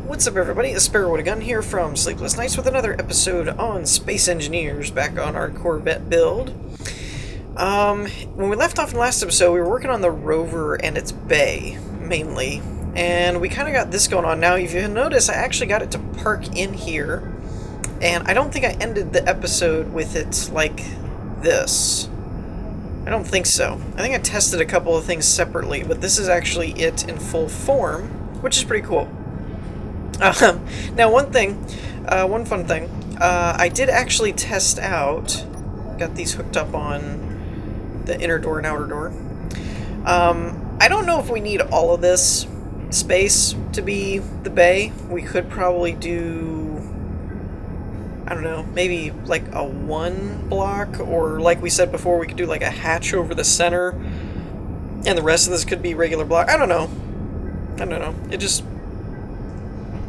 What's up, everybody? It's Sparrow with a Gun here from Sleepless with another episode on Space Engineers, back on our Corvette build. When we left off in the last episode, we were working on the rover and its bay, mainly. And we kind of got this going on. Now, if you notice, I actually got it to park in here. And I don't think I ended the episode with it like this. I don't think so. I think I tested a couple of things separately, but this is actually it in full form, which is pretty cool. Now, one fun thing, I did actually test out, got these hooked up on the inner door and outer door. I don't know if we need all of this space to be the bay. We could probably do, I don't know, maybe like a one block, or like we said before, we could do like a hatch over the center, and the rest of this could be regular block. I don't know. It just,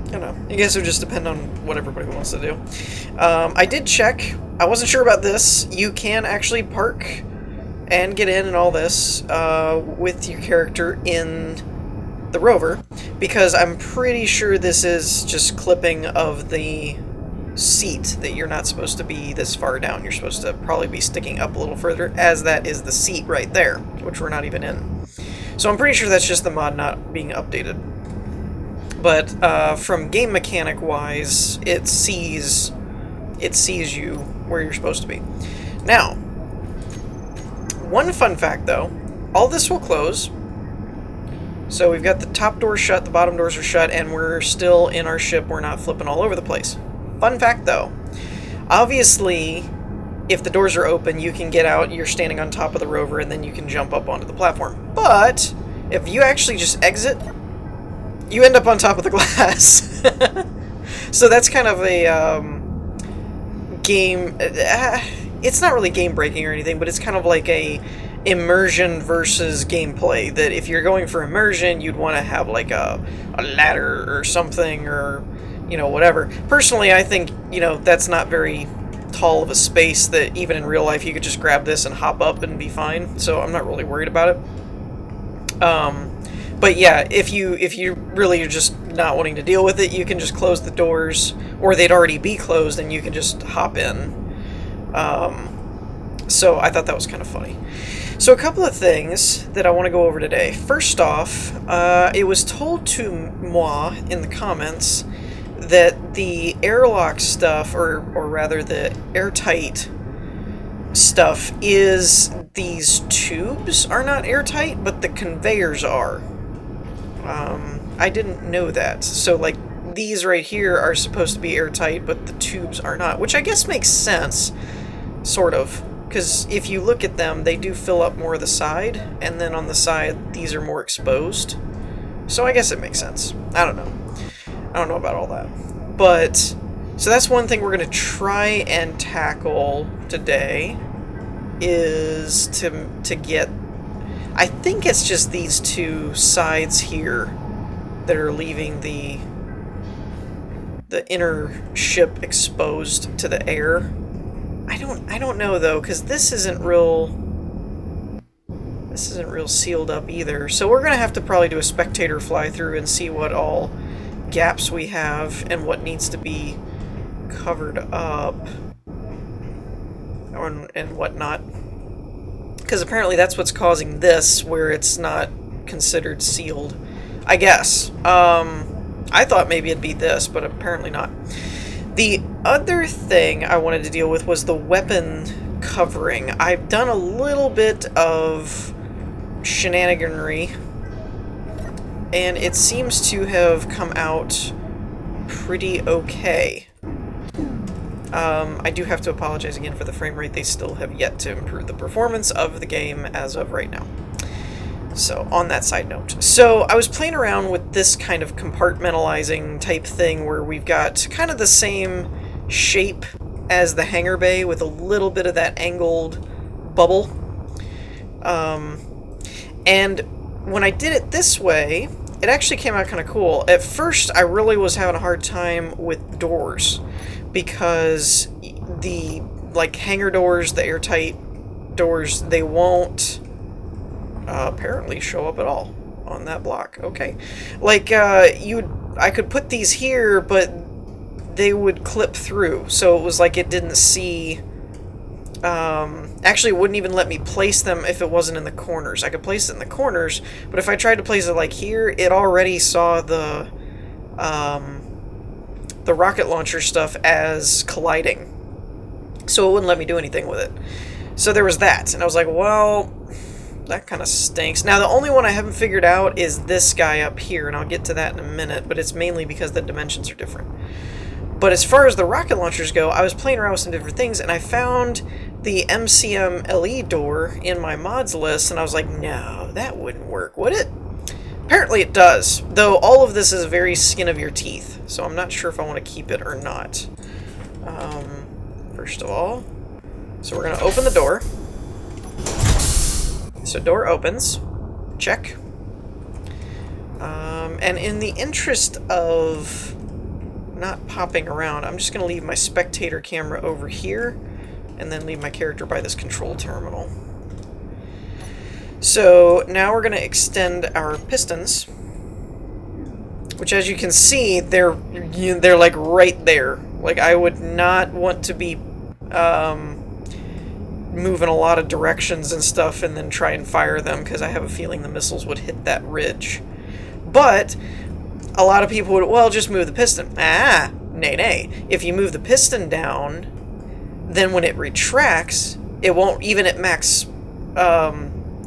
I don't know. I guess it would just depend on what everybody wants to do. I did check. I wasn't sure about this. You can actually park and get in and all this with your character in the rover, because I'm pretty sure this is just clipping of the seat, that you're not supposed to be this far down. You're supposed to probably be sticking up a little further, as that is the seat right there, which we're not even in. So I'm pretty sure that's just the mod not being updated. But from game mechanic wise, it sees you where you're supposed to be. Now, one fun fact though, all this will close. So we've got the top door shut, the bottom doors are shut, and we're still in our ship. We're not flipping all over the place. Fun fact though, obviously, if the doors are open, you can get out, you're standing on top of the rover, and then you can jump up onto the platform. But if you actually just exit, you end up on top of the glass. So that's kind of a game. It's not really game breaking or anything, but it's kind of like a immersion versus gameplay. That if you're going for immersion, you'd want to have like a ladder or something, or whatever. Personally, I think that's not very tall of a space, that even in real life you could just grab this and hop up and be fine. So I'm not really worried about it. But yeah, if you really are just not wanting to deal with it, you can just close the doors, or they'd already be closed, and you can just hop in. So I thought that was kind of funny. So a couple of things that I want to go over today. First off, it was told to moi in the comments that the airlock stuff, or rather the airtight stuff, is these tubes are not airtight, but the conveyors are. I didn't know that. So, like, these right here are supposed to be airtight, but the tubes are not, which I guess makes sense, sort of, because if you look at them, they do fill up more of the side, and then on the side, these are more exposed. So I guess it makes sense. I don't know about all that. But, so that's one thing we're going to try and tackle today, is to get, I think it's just these two sides here that are leaving the inner ship exposed to the air. I don't know though, because this isn't real sealed up either. So we're gonna have to probably do a spectator fly through and see what all gaps we have and what needs to be covered up and whatnot. Because apparently that's what's causing this, where it's not considered sealed, I guess. I thought maybe it'd be this, but apparently not. The other thing I wanted to deal with was the weapon covering. I've done a little bit of shenaniganry, and it seems to have come out pretty okay. I do have to apologize again for the frame rate. They still have yet to improve the performance of the game as of right now. So, on that side note. So, I was playing around with this kind of compartmentalizing type thing, where we've got kind of the same shape as the hangar bay with a little bit of that angled bubble. And when I did it this way, it actually came out kind of cool. At first, I really was having a hard time with doors, because the hangar doors, the airtight doors, they won't apparently show up at all. on that block. Okay. Like, I could put these here, but they would clip through. So it was like it didn't see... actually, it wouldn't even let me place them if it wasn't in the corners. I could place it in the corners, but if I tried to place it like here, it already saw the rocket launcher stuff as colliding. So it wouldn't let me do anything with it. So there was that, and I was like, well, that kind of stinks. Now, the only one I haven't figured out is this guy up here, and I'll get to that in a minute, but it's mainly because the dimensions are different. But as far as the rocket launchers go, I was playing around with some different things, and I found the MCM LE door in my mods list, and I was like, no, that wouldn't work, would it? Apparently it does, though all of this is very skin of your teeth, so I'm not sure if I want to keep it or not. First of all, so we're going to open the door. So door opens. Check. And in the interest of not popping around, I'm just going to leave my spectator camera over here and then leave my character by this control terminal. So now we're going to extend our pistons, which, as you can see, they're like right there. Like, I would not want to be moving a lot of directions and stuff and then try and fire them, because I have a feeling the missiles would hit that ridge. But a lot of people would, well, just move the piston. Ah, nay. If you move the piston down, then when it retracts, it won't, even at max,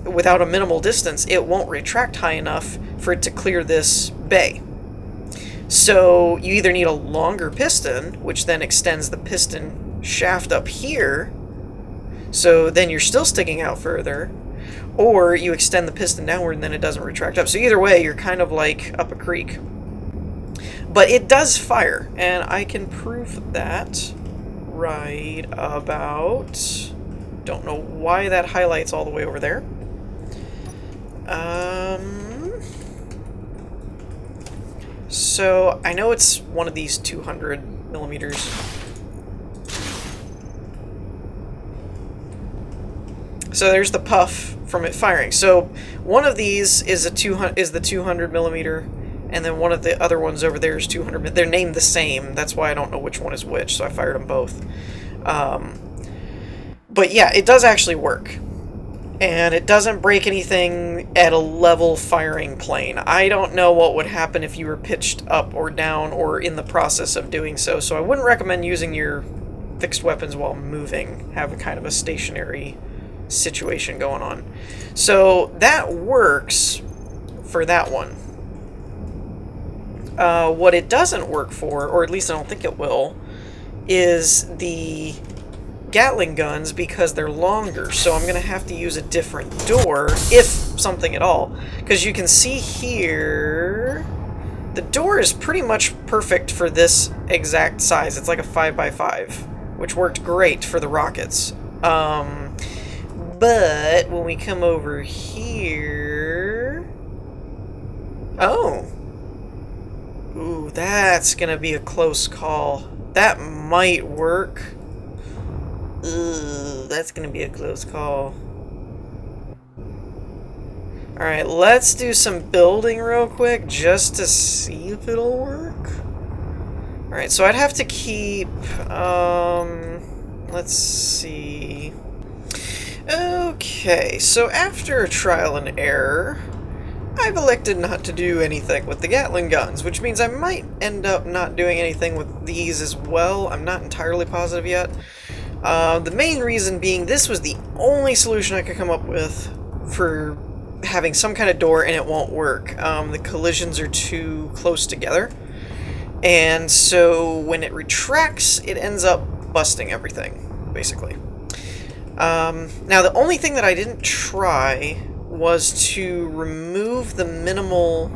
without a minimal distance, it won't retract high enough for it to clear this bay. So you either need a longer piston, which then extends the piston shaft up here, so then you're still sticking out further, or you extend the piston downward and then it doesn't retract up. So either way, you're kind of like up a creek. But it does fire, and I can prove that right about... Don't know why that highlights all the way over there. So I know it's one of these 200 millimeters. So there's the puff from it firing. So one of these is the 200 millimeter, and then one of the other ones over there is 200. They're named the same. That's why I don't know which one is which. So I fired them both. But yeah, it does actually work. And it doesn't break anything at a level firing plane. I don't know what would happen if you were pitched up or down or in the process of doing so. So I wouldn't recommend using your fixed weapons while moving. Have a kind of a stationary situation going on. So that works for that one. What it doesn't work for, or at least I don't think it will, is the Gatling guns, because they're longer. So I'm going to have to use a different door, if something at all. Because you can see here, the door is pretty much perfect for this exact size. It's like a 5x5, which worked great for the rockets. But when we come over here... Oh! Ooh, that's gonna be a close call. That might work. Ugh, that's gonna be a close call. Alright, let's do some building real quick, just to see if it'll work. Alright, so I'd have to keep... let's see... Okay, so after a trial and error, I've elected not to do anything with the Gatling guns, which means I might end up not doing anything with these as well. I'm not entirely positive yet. The main reason being this was the only solution I could come up with for having some kind of door and it won't work. The collisions are too close together, and so when it retracts, it ends up busting everything, basically. Now, the only thing that I didn't try was to remove the minimal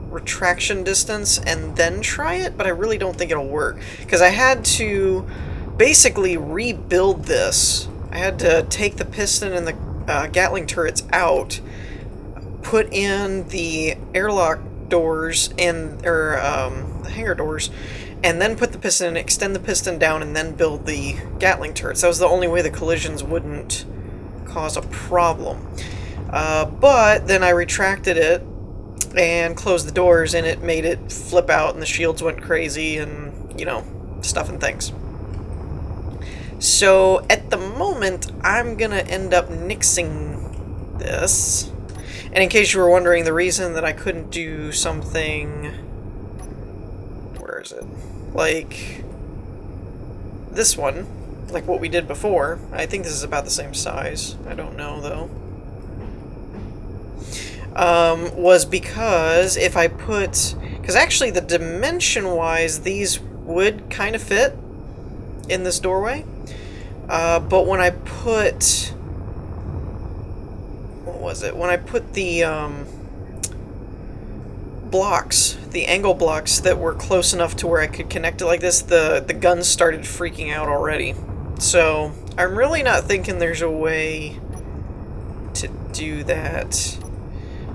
retraction distance and then try it, but I really don't think it'll work, because I had to basically rebuild this. I had to take the piston and the Gatling turrets out, put in the airlock doors and the hangar doors, and then put the piston, extend the piston down, and then build the Gatling turrets. That was the only way the collisions wouldn't cause a problem. But then I retracted it and closed the doors, and it made it flip out, and the shields went crazy, and, you know, stuff and things. So, at the moment, I'm gonna end up nixing this. And in case you were wondering, the reason that I couldn't do something... Where is it? Like... this one, like what we did before. I think this is about the same size. I don't know, though. Was because if I put... Because actually, the dimension-wise, these would kind of fit in this doorway. But when I put... What was it? When I put the blocks, the angle blocks that were close enough to where I could connect it like this, the guns started freaking out already. So, I'm really not thinking there's a way to do that.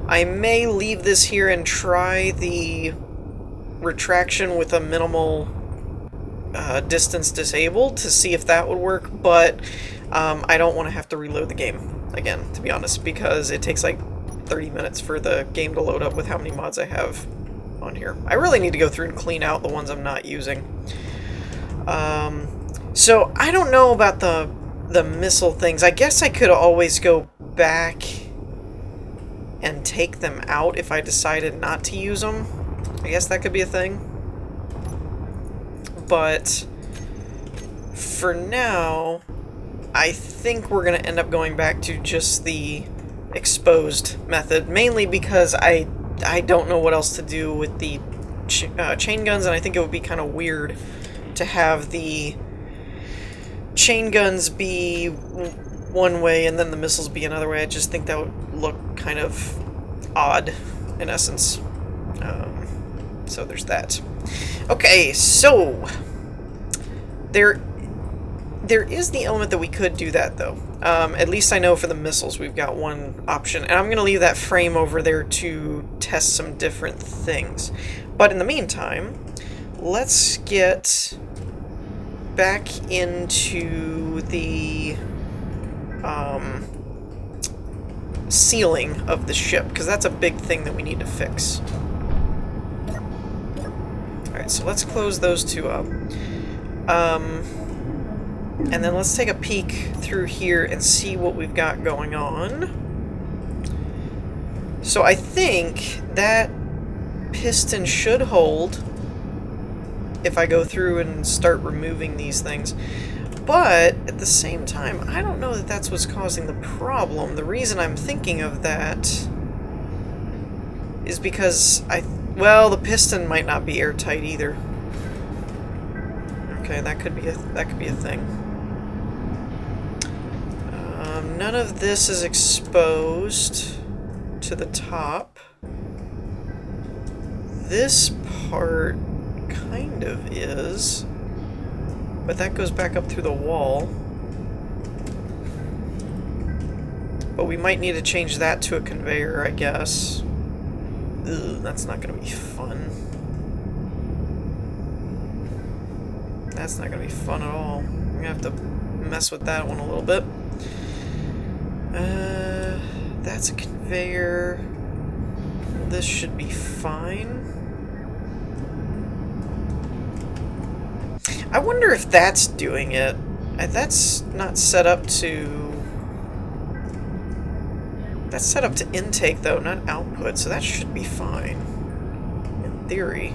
I may leave this here and try the retraction with a minimal distance disabled to see if that would work, but I don't want to have to reload the game again, to be honest, because it takes like 30 minutes for the game to load up with how many mods I have on here. I really need to go through and clean out the ones I'm not using. So I don't know about the missile things. I guess I could always go back and take them out if I decided not to use them. I guess that could be a thing. But for now, I think we're going to end up going back to just the exposed method, mainly because I don't know what else to do with the chain guns, and I think it would be kind of weird to have the chain guns be one way and then the missiles be another way. I just think that would look kind of odd, in essence. So there's that. Okay, so there is the element that we could do that, though. At least I know for the missiles we've got one option, and I'm going to leave that frame over there to test some different things. But in the meantime, let's get back into the ceiling of the ship, because that's a big thing that we need to fix. Alright, so let's close those two up. And then let's take a peek through here and see what we've got going on. So I think that piston should hold if I go through and start removing these things. But at the same time, I don't know that that's what's causing the problem. The reason I'm thinking of that is because well, the piston might not be airtight either. Okay, that could be a thing. None of this is exposed to the top. This part kind of is, but that goes back up through the wall. But we might need to change that to a conveyor, I guess. Ugh, that's not going to be fun. That's not going to be fun at all. We're going to have to mess with that one a little bit. That's a conveyor. This should be fine. I wonder if that's doing it. That's not set up to... That's set up to intake, though, not output, so that should be fine. In theory.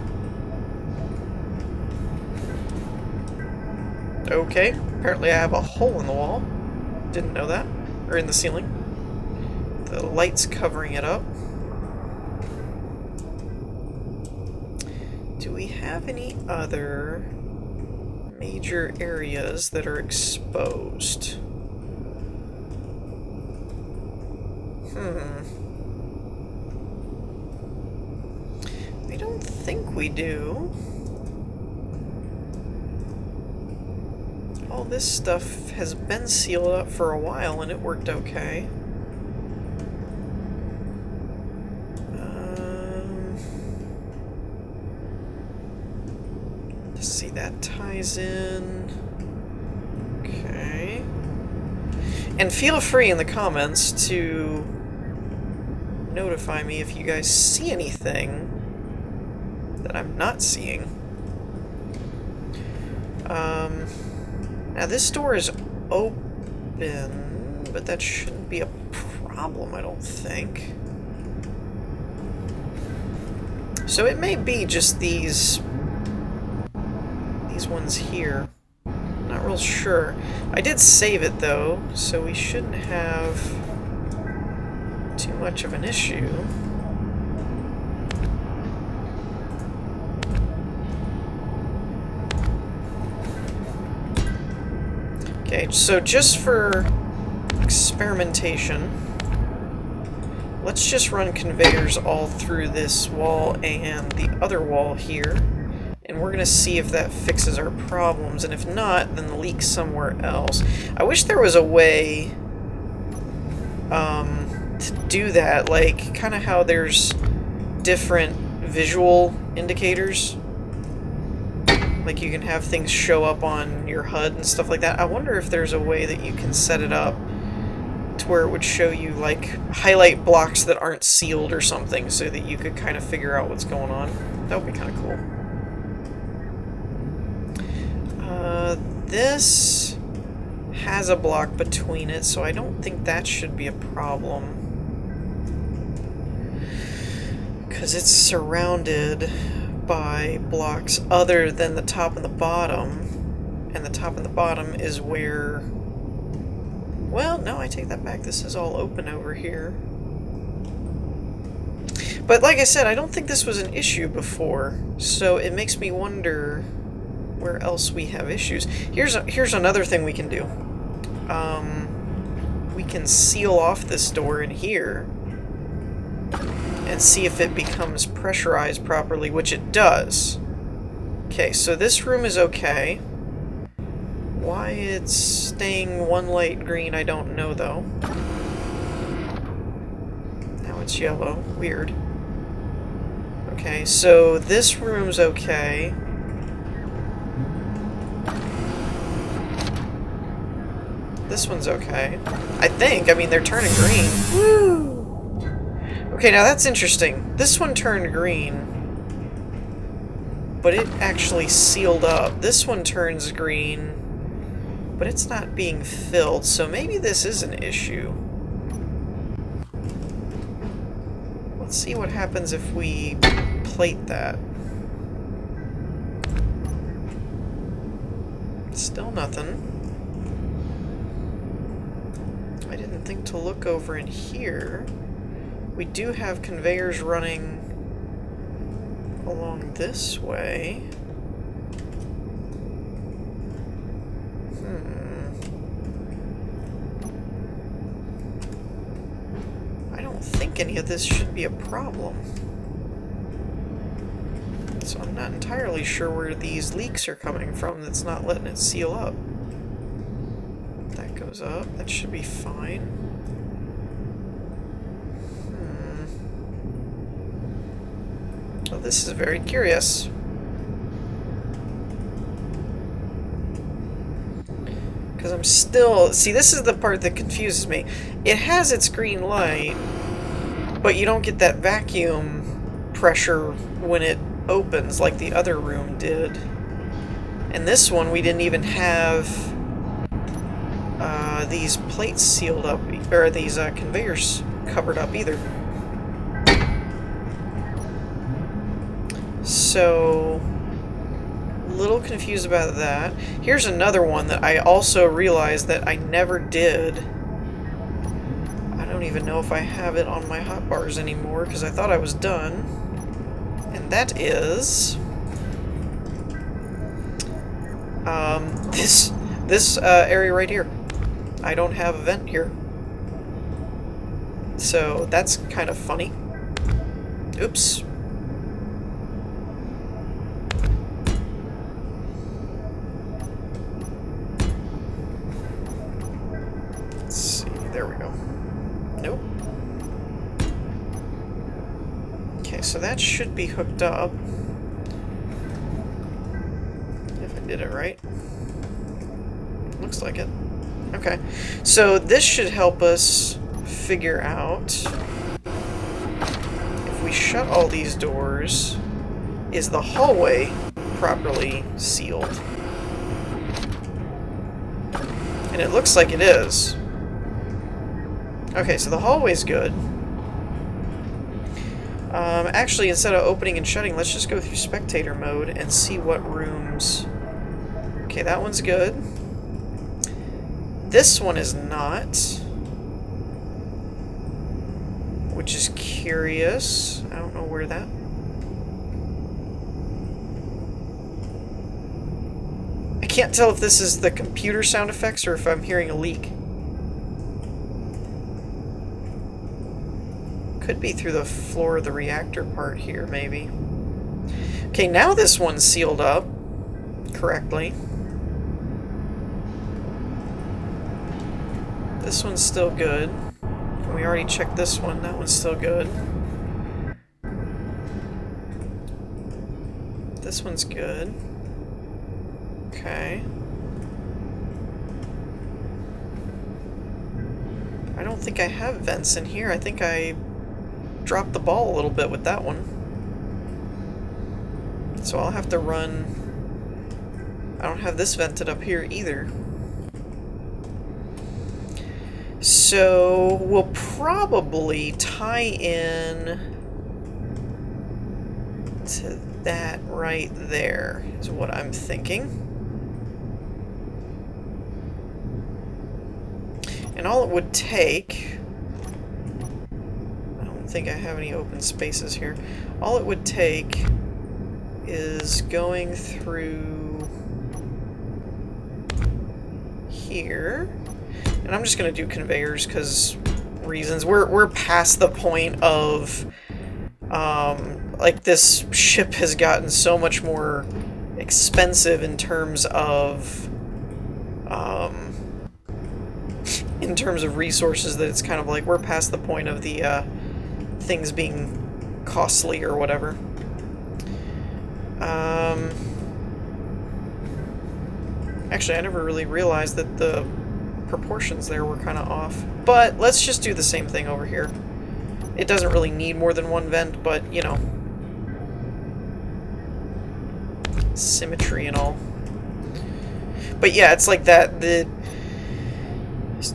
Okay, apparently I have a hole in the wall. Didn't know that. Or in the ceiling. The light's covering it up. Do we have any other major areas that are exposed? I don't think we do. All this stuff has been sealed up for a while and it worked okay. Let's see, that ties in. Okay. And feel free in the comments to notify me if you guys see anything that I'm not seeing. Now this door is open, but that shouldn't be a problem, I don't think. So it may be just these ones here. Not real sure. I did save it though, so we shouldn't have too much of an issue. Okay, so just for experimentation, let's just run conveyors all through this wall and the other wall here, and we're going to see if that fixes our problems, and if not, then the leak's somewhere else. I wish there was a way to do that, like kind of how there's different visual indicators. Like you can have things show up on your HUD and stuff like that. I wonder if there's a way that you can set it up to where it would show you, like, highlight blocks that aren't sealed or something so that you could kind of figure out what's going on. That would be kind of cool. This has a block between it, so I don't think that should be a problem. Because it's surrounded by blocks other than the top and the bottom, and the top and the bottom is where... Well, no, I take that back. This is all open over here. But like I said, I don't think this was an issue before, so it makes me wonder where else we have issues. Here's another thing we can do. We can seal off this door in here and see if it becomes pressurized properly, which it does. Okay, so this room is okay. Why it's staying one light green, I don't know, though. Now it's yellow. Weird. Okay, so this room's okay. This one's okay. I think. I mean, they're turning green. Woo! Okay, now that's interesting. This one turned green, but it actually sealed up. This one turns green, but it's not being filled, so maybe this is an issue. Let's see what happens if we plate that. Still nothing. I didn't think to look over in here. We do have conveyors running along this way. I don't think any of this should be a problem. So I'm not entirely sure where these leaks are coming from that's not letting it seal up. That goes up. That should be fine. Well, this is very curious. Because I'm still... See, this is the part that confuses me. It has its green light, but you don't get that vacuum pressure when it opens like the other room did. And this one, we didn't even have these plates sealed up, or these conveyors covered up either. So, a little confused about that. Here's another one that I also realized that I never did. I don't even know if I have it on my hotbars anymore because I thought I was done. And that is this area right here. I don't have a vent here. So that's kind of funny. Oops. Let's see, there we go. Nope. Okay, so that should be hooked up. If I did it right. Looks like it. Okay, so this should help us figure out we shut all these doors, is the hallway properly sealed? And it looks like it is. Okay, so the hallway's good. Actually, instead of opening and shutting, let's just go through spectator mode and see what rooms... Okay, that one's good. This one is not. Which is curious. I don't know where that... I can't tell if this is the computer sound effects or if I'm hearing a leak. Could be through the floor of the reactor part here, maybe. Okay, now this one's sealed up correctly. This one's still good. We already checked this one. That one's still good. This one's good. Okay. I don't think I have vents in here. I think I dropped the ball a little bit with that one. So I'll have to run... I don't have this vented up here either. So we'll probably tie in to that right there, is what I'm thinking. And all it would take... I don't think I have any open spaces here. All it would take is going through here. And I'm just going to do conveyors because reasons. We're past the point of... like, this ship has gotten so much more expensive in terms of... in terms of resources that it's kind of like we're past the point of the, things being costly or whatever. Actually, I never really realized that the proportions there were kind of off. But let's just do the same thing over here. It doesn't really need more than one vent, but, you know, symmetry and all. But yeah, it's like that.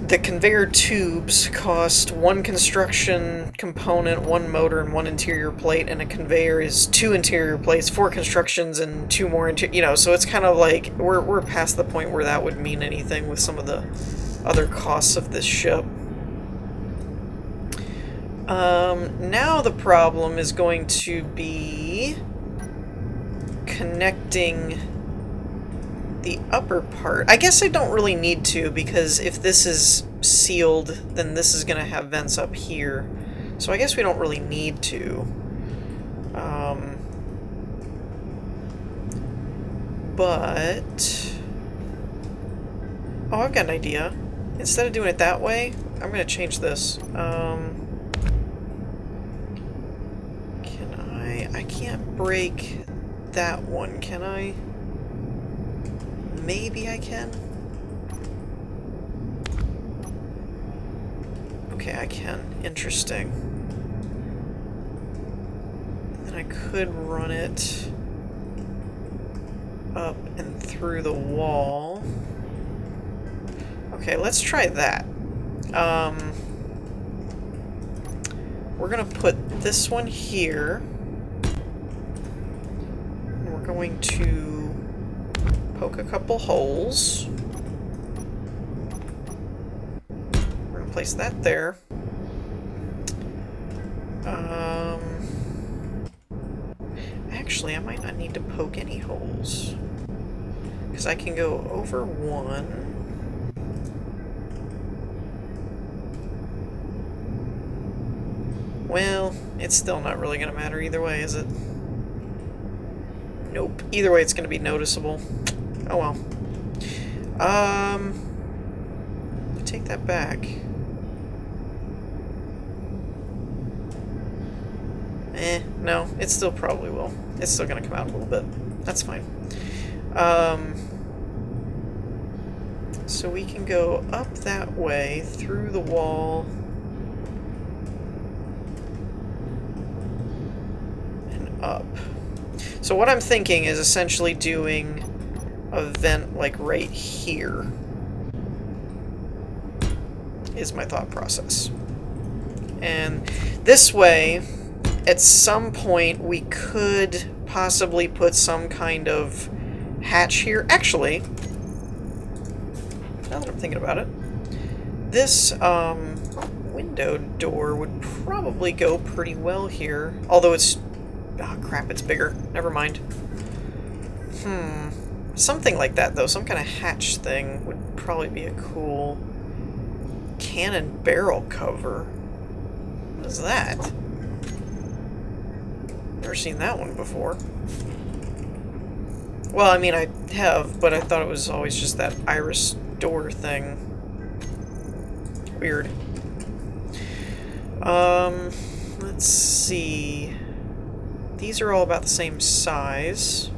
The conveyor tubes cost one construction component, one motor, and one interior plate, and a conveyor is 2 interior plates, 4 constructions, and 2 more interior... You know, so it's kind of like we're past the point where that would mean anything with some of the other costs of this ship. Now the problem is going to be connecting the upper part. I guess I don't really need to, because if this is sealed, then this is going to have vents up here. So I guess we don't really need to. But... Oh, I've got an idea. Instead of doing it that way, I'm going to change this. I can't break that one, can I? Maybe I can? Okay, I can. Interesting. Then I could run it up and through the wall. Okay, let's try that. We're gonna put this one here. We're going to poke a couple holes. We're gonna place that there. Actually, I might not need to poke any holes, because I can go over one. Well, it's still not really going to matter either way, is it? Nope. Either way, it's going to be noticeable. Oh well. Take that back. No, it still probably will. It's still going to come out a little bit. That's fine. So we can go up that way, through the wall. up. So what I'm thinking is essentially doing a vent like right here is my thought process. And this way, at some point, we could possibly put some kind of hatch here. Actually, now that I'm thinking about it, this window door would probably go pretty well here. Although it's... oh crap, it's bigger. Never mind. Something like that, though. Some kind of hatch thing would probably be a cool cannon barrel cover. What is that? Never seen that one before. Well, I mean, I have, but I thought it was always just that iris door thing. Weird. Let's see. These are all about the same size.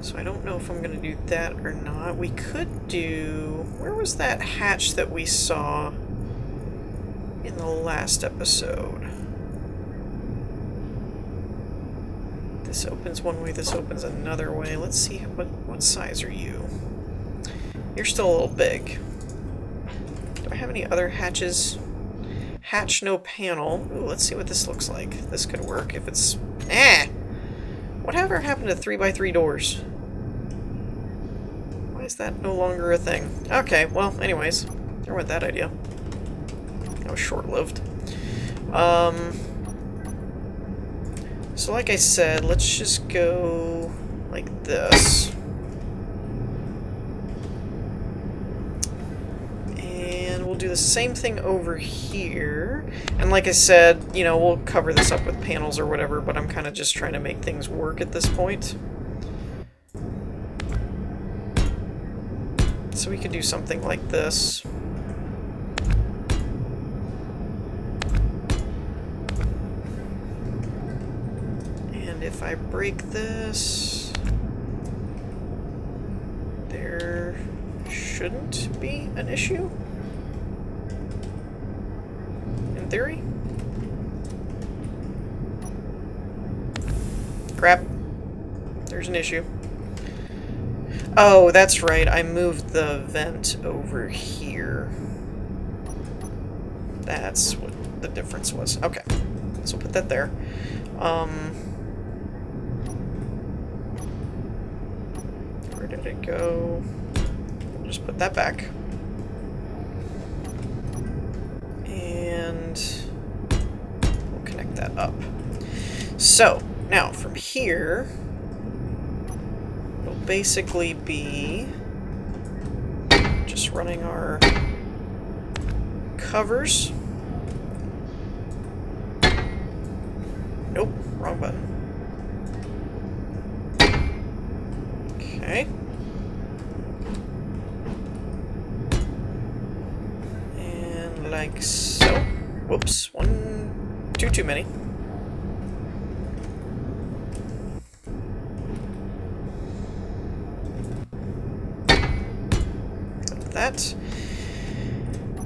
So I don't know if I'm going to do that or not. We could do... where was that hatch that we saw in the last episode? This opens one way, this opens another way. Let's see, what size are you? You're still a little big. Do I have any other hatches? Hatch, no panel. Ooh, let's see what this looks like. This could work if it's... Whatever happened to 3x3 doors? Why is that no longer a thing? Okay, well, anyways. There went that idea. That was short-lived. So like I said, let's just go like this. And we'll do the same thing over here. And like I said, you know, we'll cover this up with panels or whatever, but I'm kind of just trying to make things work at this point. So we could do something like this. If I break this, there shouldn't be an issue, in theory. Crap. There's an issue. Oh, that's right. I moved the vent over here. That's what the difference was. Okay. So put that there. Where did it go? We'll just put that back. And we'll connect that up. So, now from here, it'll basically be just running our covers. Nope, wrong button. Okay. And like so. Whoops, too many. Like that.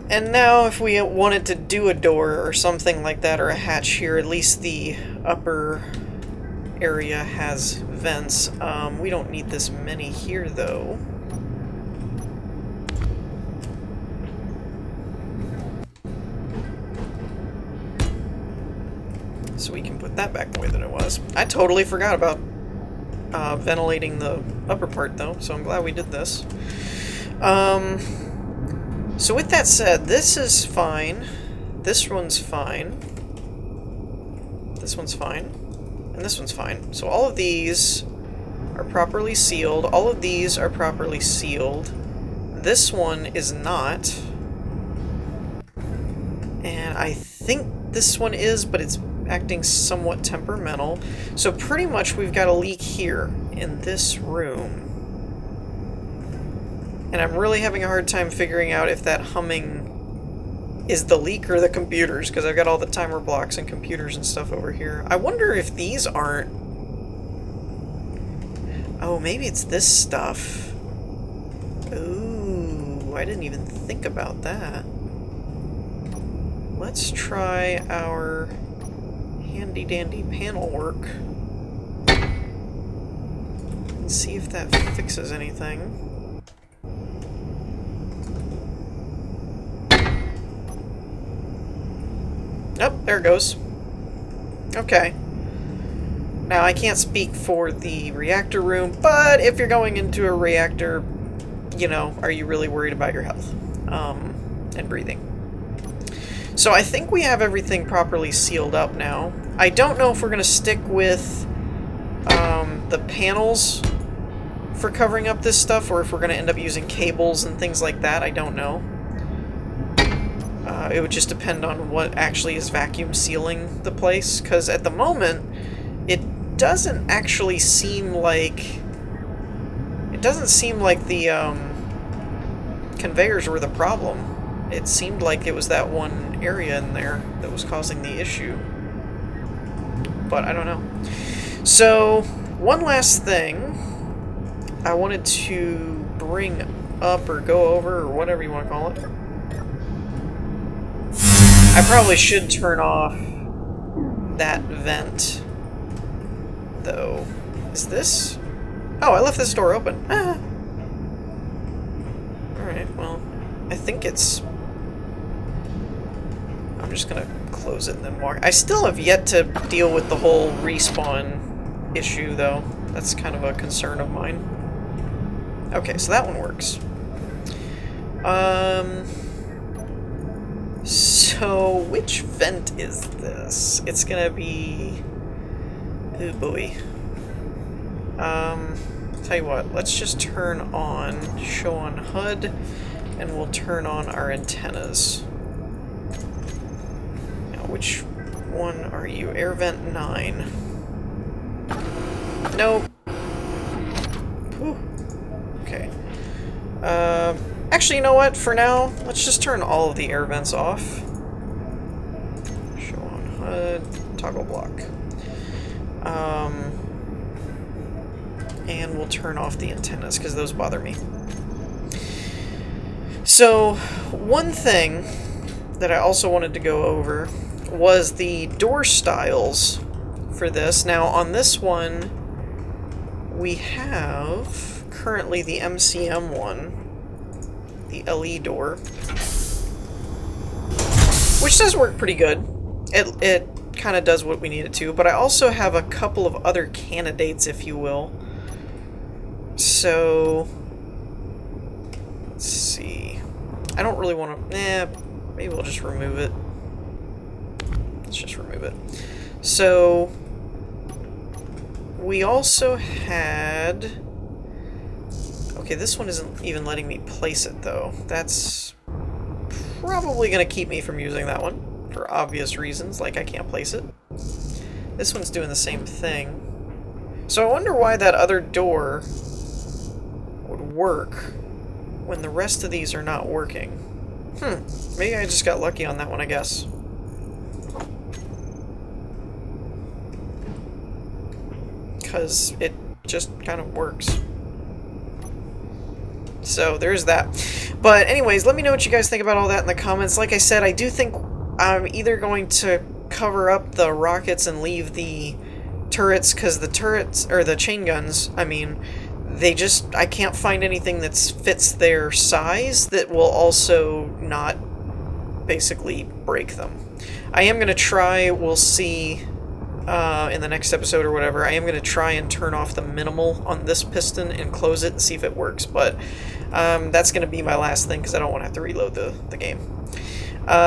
And now if we wanted to do a door or something like that, or a hatch here, at least the upper area has vents. We don't need this many here, though. So we can put that back the way that it was. I totally forgot about ventilating the upper part, though, so I'm glad we did this. So with that said, this is fine. This one's fine. This one's fine. And this one's fine. So all of these are properly sealed. All of these are properly sealed. This one is not. And I think this one is, but it's acting somewhat temperamental. So pretty much we've got a leak here in this room. And I'm really having a hard time figuring out if that humming is the leak or the computers, because I've got all the timer blocks and computers and stuff over here. I wonder if these aren't... Oh, maybe it's this stuff. Ooh, I didn't even think about that. Let's try our handy dandy panel work. Let's see if that fixes anything. Oh, there it goes. Okay. Now, I can't speak for the reactor room, but if you're going into a reactor, you know, are you really worried about your health? And breathing. So I think we have everything properly sealed up now. I don't know if we're going to stick with the panels for covering up this stuff, or if we're going to end up using cables and things like that. I don't know. It would just depend on what actually is vacuum sealing the place, because at the moment, it doesn't actually seem like... It doesn't seem like the conveyors were the problem. It seemed like it was that one area in there that was causing the issue. But I don't know. So, one last thing I wanted to bring up or go over, or whatever you want to call it. I probably should turn off that vent, though. Is this? Oh, I left this door open. Ah. Alright, well, I think it's... I'm just gonna close it and then walk. I still have yet to deal with the whole respawn issue, though. That's kind of a concern of mine. Okay, so that one works. So, which vent is this? It's gonna be... Oh boy. Tell you what, let's just turn on Show on HUD, and we'll turn on our antennas. Now, which one are you? Air vent 9. Nope. Whew. Okay. Actually, you know what? For now, let's just turn all of the air vents off. Show on HUD, toggle block. And we'll turn off the antennas, because those bother me. So, one thing that I also wanted to go over was the door styles for this. Now, on this one, we have currently the MCM one, the LE door, which does work pretty good. It kind of does what we need it to, but I also have a couple of other candidates, if you will. So, let's see. I don't really want to... maybe we'll just remove it. Let's just remove it. So, we also had... Okay, this one isn't even letting me place it, though. That's probably going to keep me from using that one, for obvious reasons, like I can't place it. This one's doing the same thing. So I wonder why that other door would work when the rest of these are not working. Maybe I just got lucky on that one, I guess. Because it just kind of works. So, there's that. But anyways, let me know what you guys think about all that in the comments. Like I said, I do think I'm either going to cover up the rockets and leave the turrets, because the turrets, or the chain guns, I mean, they just, I can't find anything that fits their size that will also not basically break them. I am going to try, we'll see in the next episode or whatever, I am going to try and turn off the minimal on this piston and close it and see if it works, but that's going to be my last thing because I don't want to have to reload the game.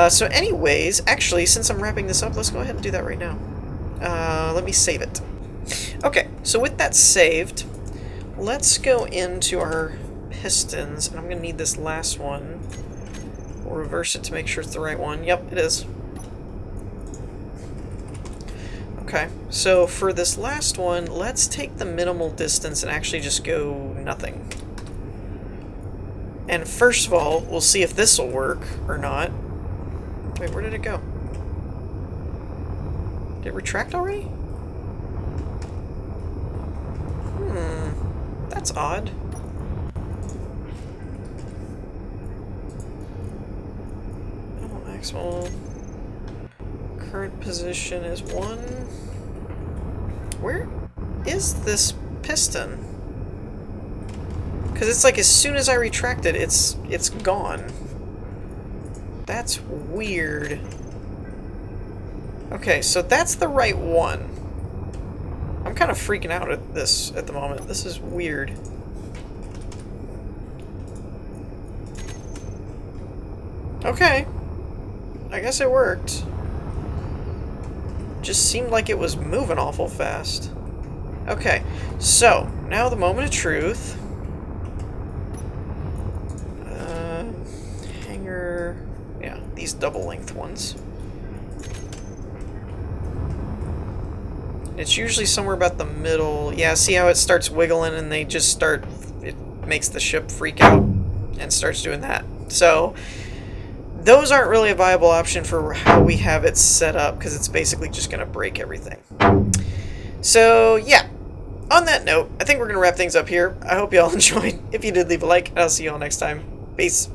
So anyways, actually, since I'm wrapping this up, let's go ahead and do that right now. Let me save it. Okay, so with that saved, let's go into our pistons, and I'm going to need this last one. We'll reverse it to make sure it's the right one. Yep, it is. Okay, so for this last one, let's take the minimal distance and actually just go nothing. And first of all, we'll see if this will work or not. Wait, where did it go? Did it retract already? That's odd. Maximal current position is 1. Where is this piston? Because it's like as soon as I retract it, it's gone. That's weird. Okay, so that's the right one. I'm kind of freaking out at this at the moment. This is weird. Okay. I guess it worked. Just seemed like it was moving awful fast. Okay, so now the moment of truth. Hanger... yeah, these double-length ones. It's usually somewhere about the middle. Yeah, see how it starts wiggling and they just start... it makes the ship freak out and starts doing that. So... those aren't really a viable option for how we have it set up, because it's basically just going to break everything. So, yeah. On that note, I think we're going to wrap things up here. I hope you all enjoyed. If you did, leave a like, and I'll see you all next time. Peace.